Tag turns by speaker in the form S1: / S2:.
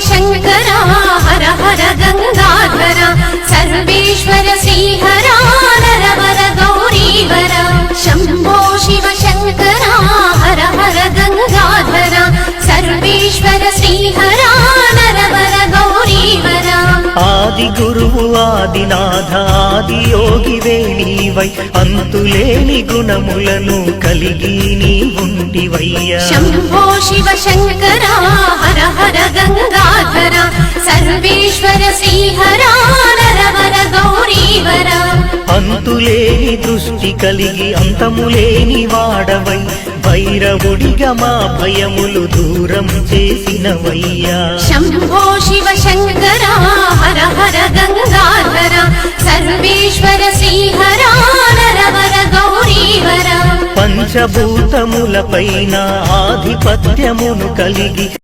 S1: శంకర హర హర గంగాధర సర్వేశ్వర శ్రీహర నరవర గౌరీవర శంభో శివ శంకర హర హర గంగాధర సర్వేశ్వర శ్రీహర నరవర గౌరీవర
S2: ఆది గురువు ఆదినాథ ఆది యోగివే నీవై అంతులేని గుణములను కలిగి నీ ఉంటివయ్యా
S1: శంభో శివ శంకర హర హర గంగాధర సర్వేశ్వర శ్రీహర నరవర గౌరీవర
S2: అంతులేని దృష్టి కలిగి అంతములేని వాడవై భైరవుడిగా మా భయములు దూరం చేసినవయ్యా
S1: శంభో శివ శంకర హర హర గంగాధర సర్వేశ్వర శ్రీహర నరవర గౌరీవర
S2: పంచభూతములపైన ఆధిపత్యమును కలిగి